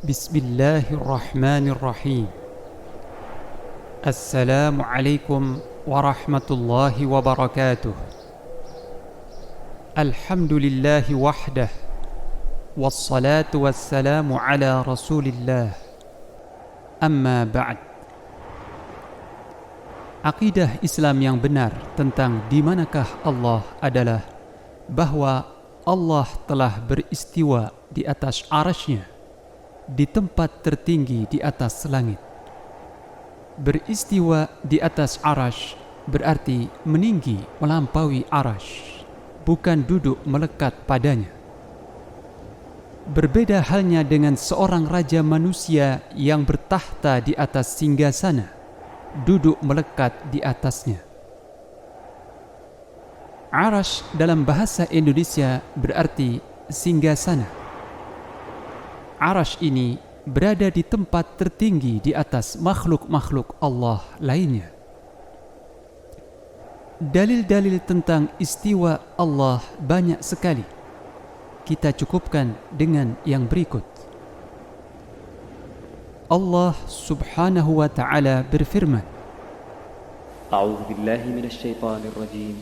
Bismillahirrahmanirrahim. Assalamualaikum warahmatullahi wabarakatuh. Alhamdulillahi wahdah, wassalatu wassalamu ala rasulillah. Amma ba'd. Aqidah Islam yang benar tentang di manakah Allah adalah bahwa Allah telah beristiwa di atas arasy-Nya, di tempat tertinggi di atas langit. Beristiwa di atas arasy berarti meninggi melampaui arasy, bukan duduk melekat padanya. Berbeda halnya dengan seorang raja manusia yang bertahta di atas singgasana, duduk melekat di atasnya. Arasy dalam bahasa Indonesia berarti singgasana. Arasy ini berada di tempat tertinggi di atas makhluk-makhluk Allah lainnya. Dalil-dalil tentang istiwa Allah banyak sekali. Kita cukupkan dengan yang berikut. Allah Subhanahu wa ta'ala berfirman, A'udzu billahi minasy syaithanir rajim.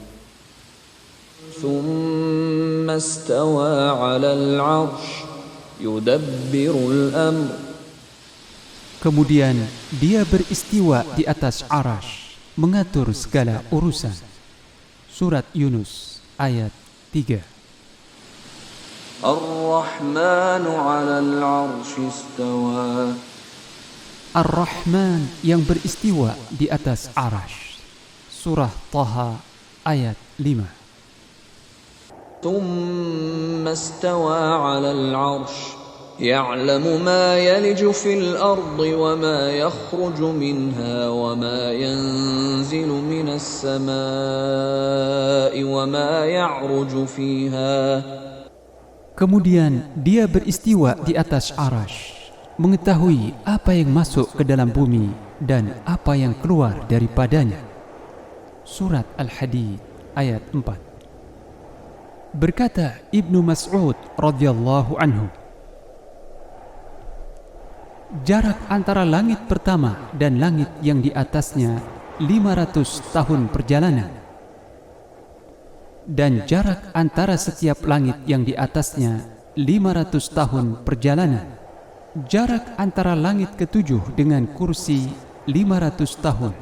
Tsumma istawa 'alal 'arsy yudabbirul amr. kemudian dia beristiwa di atas arasy, mengatur segala urusan. Surat Yunus ayat 3. Ar-Rahmanu 'alal 'arsy istawa. Ar-Rahman yang beristiwa di atas arasy. Surah Taha ayat 5. ثم استوى على العرش يعلم ما يلج في الأرض وما يخرج منها وما ينزل من السماء وما يعرج فيها. Kemudian dia beristiwa di atas arasy, mengetahui apa yang masuk ke dalam bumi dan apa yang keluar daripadanya. Surat Al-Hadid ayat 4. Berkata Ibnu Mas'ud radhiyallahu anhu, jarak antara langit pertama dan langit yang di atasnya 500 tahun perjalanan, dan jarak antara setiap langit yang di atasnya 500 tahun perjalanan. Jarak antara langit ketujuh dengan kursi 500 tahun,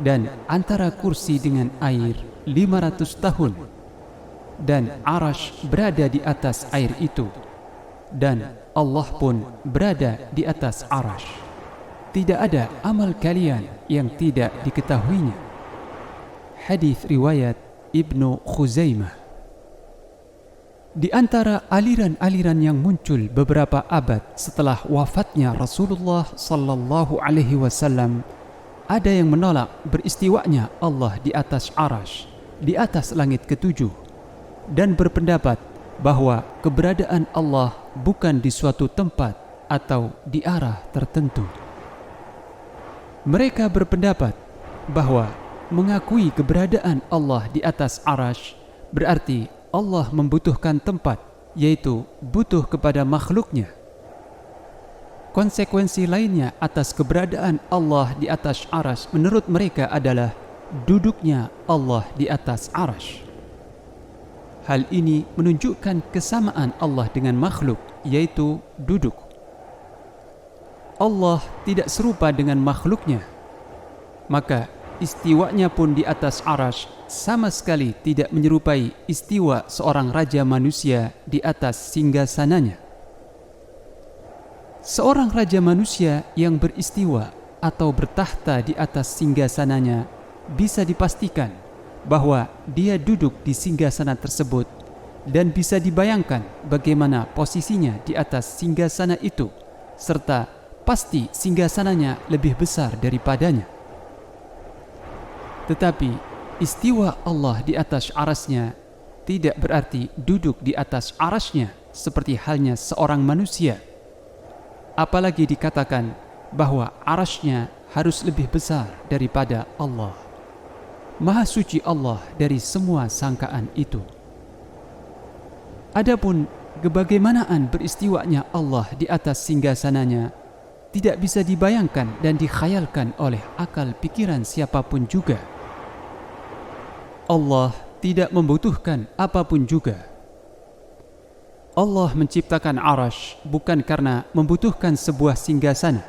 dan antara kursi dengan air 500 tahun. Dan arasy berada di atas air itu, dan Allah pun berada di atas arasy. Tidak ada amal kalian yang tidak diketahuinya. Hadis riwayat Ibnu Khuzaimah. Di antara aliran-aliran yang muncul beberapa abad setelah wafatnya Rasulullah sallallahu alaihi wasallam, ada yang menolak beristiwanya Allah di atas arasy, di atas langit ketujuh, dan berpendapat bahwa keberadaan Allah bukan di suatu tempat atau di arah tertentu. Mereka berpendapat bahwa mengakui keberadaan Allah di atas arasy berarti Allah membutuhkan tempat, yaitu butuh kepada makhluknya. Konsekuensi lainnya atas keberadaan Allah di atas arasy menurut mereka adalah duduknya Allah di atas arasy. Hal ini menunjukkan kesamaan Allah dengan makhluk, yaitu duduk. Allah tidak serupa dengan makhluknya, maka istiwanya pun di atas arasy sama sekali tidak menyerupai istiwa seorang raja manusia di atas singgasananya. Seorang raja manusia yang beristiwa atau bertahta di atas singgasananya bisa dipastikan bahwa dia duduk di singgasana tersebut, dan bisa dibayangkan bagaimana posisinya di atas singgasana itu, serta pasti singgasananya lebih besar daripadanya. Tetapi istiwa Allah di atas arasy-Nya tidak berarti duduk di atas arasy-Nya seperti halnya seorang manusia. Apalagi dikatakan bahwa arasy-Nya harus lebih besar daripada Allah. Maha suci Allah dari semua sangkaan itu. Adapun Kebagaimanaan beristiwanya Allah di atas singgasananya tidak bisa dibayangkan dan dikhayalkan oleh akal pikiran siapapun juga. Allah tidak membutuhkan apapun juga. Allah menciptakan Arasy bukan karena membutuhkan sebuah singgasana.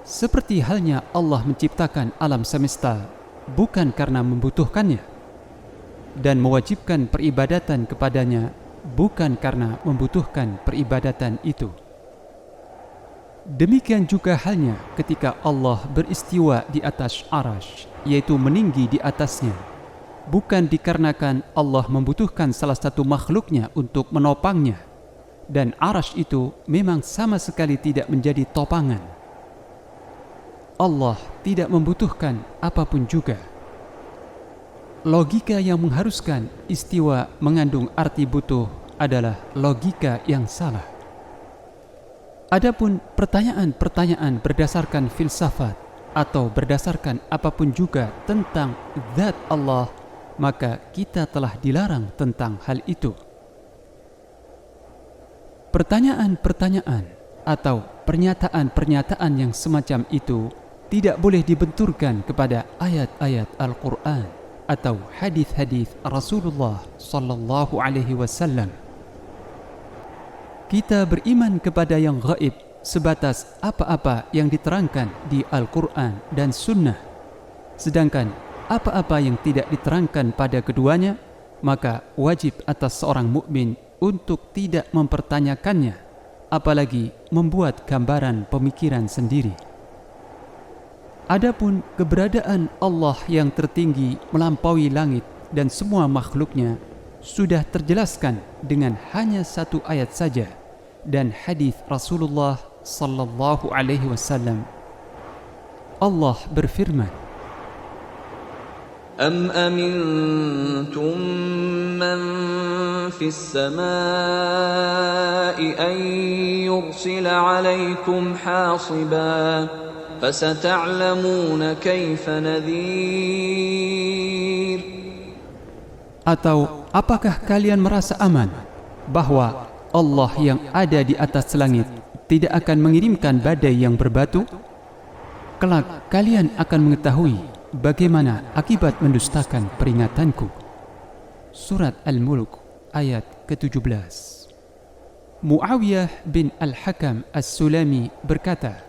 Seperti halnya Allah menciptakan alam semesta bukan karena membutuhkannya, dan mewajibkan peribadatan kepadanya bukan karena membutuhkan peribadatan itu. Demikian juga halnya ketika Allah beristiwa di atas Arasy, yaitu meninggi di atasnya, bukan dikarenakan Allah membutuhkan salah satu makhluknya untuk menopangnya, dan Arasy itu memang sama sekali tidak menjadi topangan. Allah tidak membutuhkan apapun juga. Logika yang mengharuskan istiwa mengandung arti butuh adalah logika yang salah. Adapun pertanyaan-pertanyaan berdasarkan filsafat atau berdasarkan apapun juga tentang zat Allah, maka kita telah dilarang tentang hal itu. Pertanyaan-pertanyaan atau pernyataan-pernyataan yang semacam itu tidak boleh dibenturkan kepada ayat-ayat Al-Quran atau hadis-hadis Rasulullah sallallahu alaihi wasallam. Kita beriman kepada yang gaib sebatas apa-apa yang diterangkan di Al-Quran dan Sunnah. Sedangkan apa-apa yang tidak diterangkan pada keduanya, maka wajib atas seorang mukmin untuk tidak mempertanyakannya, apalagi membuat gambaran pemikiran sendiri. Adapun keberadaan Allah yang tertinggi melampaui langit dan semua makhluknya sudah terjelaskan dengan hanya satu ayat saja dan hadis Rasulullah sallallahu alaihi wasallam. Allah berfirman, Am amintum man fis samai an yursila alaikum hasiba fasata'lamuna kaifa nadhir. Atau apakah kalian merasa aman bahwa Allah yang ada di atas langit tidak akan mengirimkan badai yang berbatu? Kelak kalian akan mengetahui bagaimana akibat mendustakan peringatanku. Surat Al-Mulk ayat ke-17. Muawiyah bin Al-Hakam As-Sulami berkata,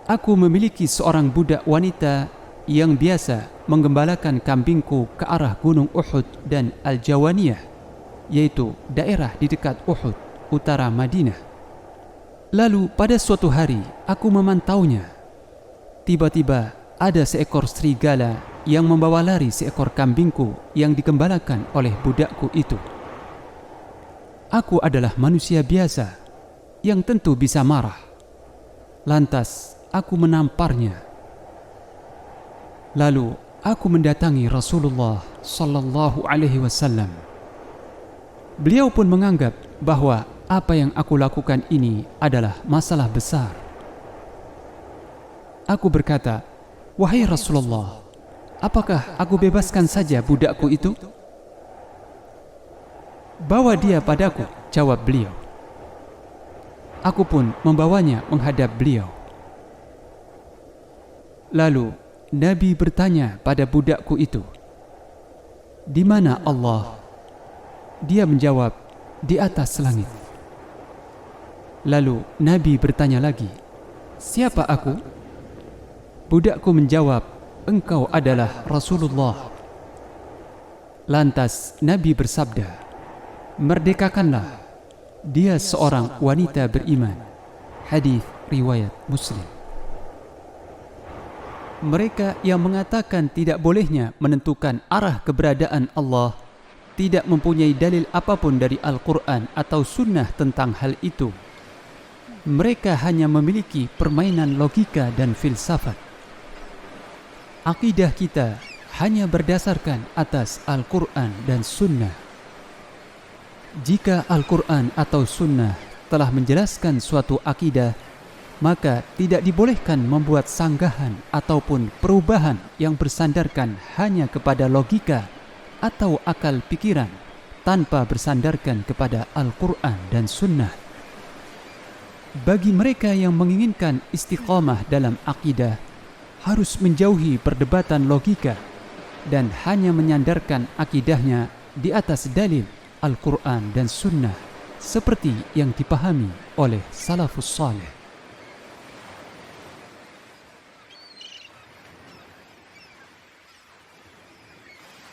aku memiliki seorang budak wanita yang biasa menggembalakan kambingku ke arah gunung Uhud dan Al-Jawaniyah, yaitu daerah di dekat Uhud, utara Madinah. Lalu pada suatu hari aku memantaunya. Tiba-tiba ada seekor serigala yang membawa lari seekor kambingku yang digembalakan oleh budakku itu. Aku adalah manusia biasa yang tentu bisa marah. Lantas aku menamparnya. Lalu aku mendatangi Rasulullah sallallahu alaihi wasallam. Beliau pun menganggap bahwa apa yang aku lakukan ini adalah masalah besar. Aku berkata, wahai Rasulullah, apakah aku bebaskan saja budakku itu? Bawa dia padaku, jawab beliau. Aku pun membawanya menghadap beliau. Lalu Nabi bertanya pada budakku itu, di mana Allah? Dia menjawab, di atas langit. Lalu Nabi bertanya lagi, siapa aku? Budakku menjawab, engkau adalah Rasulullah. Lantas Nabi bersabda, merdekakanlah. Dia seorang wanita beriman. Hadis riwayat Muslim. Mereka yang mengatakan tidak bolehnya menentukan arah keberadaan Allah tidak mempunyai dalil apapun dari Al-Quran atau Sunnah tentang hal itu. Mereka hanya memiliki permainan logika dan filsafat. Akidah kita hanya berdasarkan atas Al-Quran dan Sunnah. Jika Al-Quran atau Sunnah telah menjelaskan suatu akidah, maka tidak dibolehkan membuat sanggahan ataupun perubahan yang bersandarkan hanya kepada logika atau akal pikiran tanpa bersandarkan kepada Al-Quran dan Sunnah. Bagi mereka yang menginginkan istiqamah dalam akidah, harus menjauhi perdebatan logika dan hanya menyandarkan akidahnya di atas dalil Al-Quran dan Sunnah seperti yang dipahami oleh salafus saleh.